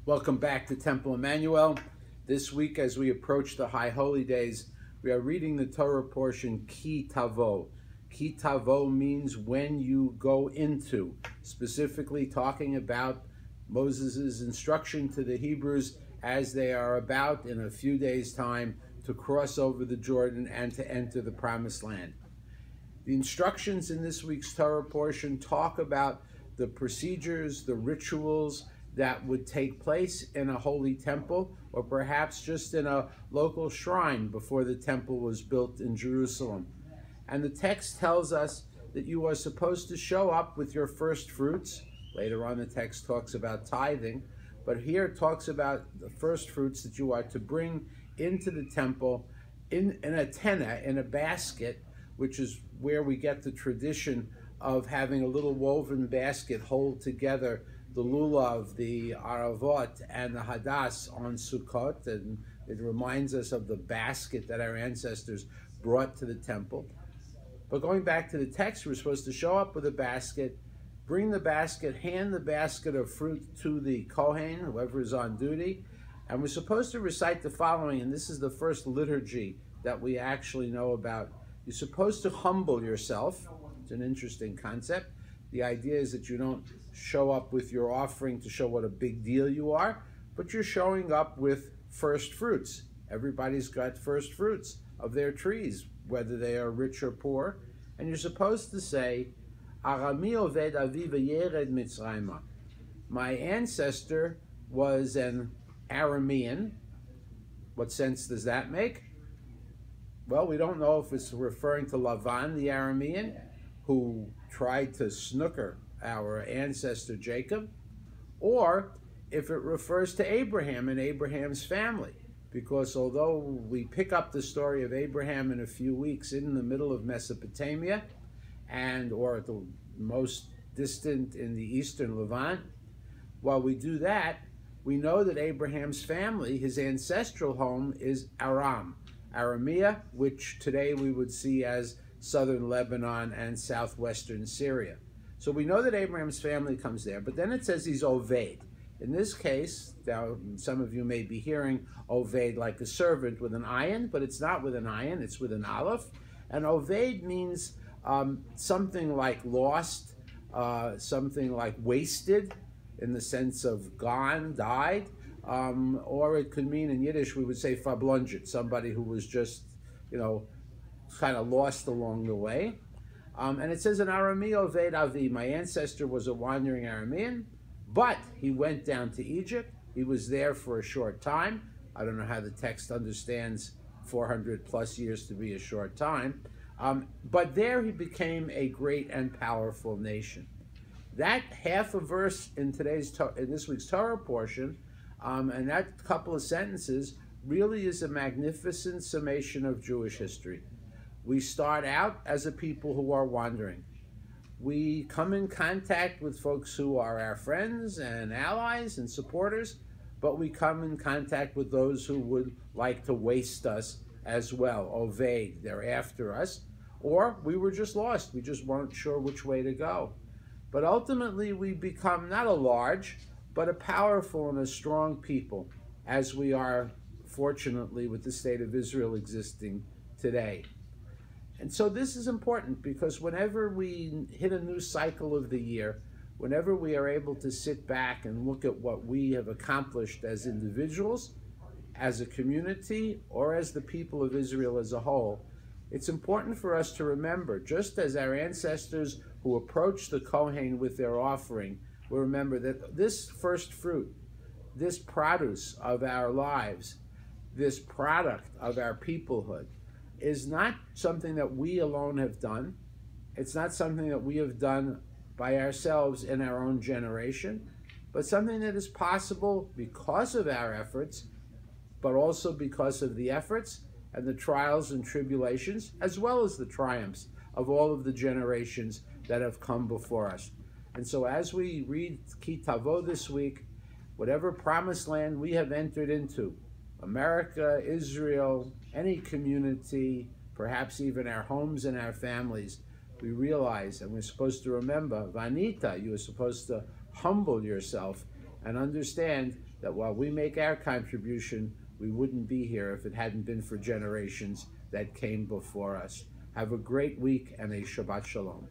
Welcome back to Temple Emmanuel. This week, as we approach the High Holy Days, we are reading the Torah portion Ki Tavo. Ki Tavo means when you go into, specifically talking about Moses' instruction to the Hebrews as they are about in a few days' time to cross over the Jordan and to enter the Promised Land. The instructions in this week's Torah portion talk about the procedures, the rituals that would take place in a holy temple, or perhaps just in a local shrine before the temple was built in Jerusalem. And the text tells us that you are supposed to show up with your first fruits. Later on the text talks about tithing, but here it talks about the first fruits that you are to bring into the temple in a tenna, in a basket, which is where we get the tradition of having a little woven basket hold together the lulav, the aravot, and the hadas on Sukkot, and it reminds us of the basket that our ancestors brought to the temple. But going back to the text, we're supposed to show up with a basket, bring the basket, hand the basket of fruit to the Kohen, whoever is on duty, and we're supposed to recite the following, and this is the first liturgy that we actually know about. You're supposed to humble yourself. It's an interesting concept. The idea is that you don't show up with your offering to show what a big deal you are, but you're showing up with first fruits. Everybody's got first fruits of their trees, whether they are rich or poor, and you're supposed to say, Arami oved avi v'yered Mitzrayma. My ancestor was an Aramean. What sense does that make? Well, we don't know if it's referring to Lavan, the Aramean, who tried to snooker our ancestor Jacob, or if it refers to Abraham and Abraham's family. Because although we pick up the story of Abraham in a few weeks in the middle of Mesopotamia, or at the most distant in the eastern Levant, while we do that, we know that Abraham's family, his ancestral home, is Aram, Aramea, which today we would see as southern Lebanon and southwestern Syria. So we know that Abraham's family comes there, but then it says he's Oved. In this case, now some of you may be hearing Oved like a servant with an ayin, but it's not with an ayin, it's with an aleph. And Oved means something like lost, something like wasted, in the sense of gone, died, or it could mean in Yiddish we would say fablunget, somebody who was just, kind of lost along the way. And it says in Arami Oved Avi, my ancestor was a wandering Aramean, but he went down to Egypt. He was there for a short time. I don't know how the text understands 400 plus years to be a short time. But there he became a great and powerful nation. That half a verse in this week's Torah portion, and that couple of sentences really is a magnificent summation of Jewish history. We start out as a people who are wandering. We come in contact with folks who are our friends and allies and supporters, but we come in contact with those who would like to waste us as well. Oved, they're after us. Or we were just lost. We just weren't sure which way to go. But ultimately we become not a large, but a powerful and a strong people, as we are, fortunately, with the state of Israel existing today. And so this is important because whenever we hit a new cycle of the year, whenever we are able to sit back and look at what we have accomplished as individuals, as a community, or as the people of Israel as a whole, it's important for us to remember, just as our ancestors who approached the Kohen with their offering will remember that this first fruit, this produce of our lives, this product of our peoplehood, is not something that we alone have done. It's not something that we have done by ourselves in our own generation, but something that is possible because of our efforts, but also because of the efforts and the trials and tribulations, as well as the triumphs of all of the generations that have come before us. And so as we read Ki Tavo this week, whatever promised land we have entered into, America, Israel, any community, perhaps even our homes and our families, we realize, and we're supposed to remember, Vanita, you are supposed to humble yourself and understand that while we make our contribution, we wouldn't be here if it hadn't been for generations that came before us. Have a great week and a Shabbat Shalom.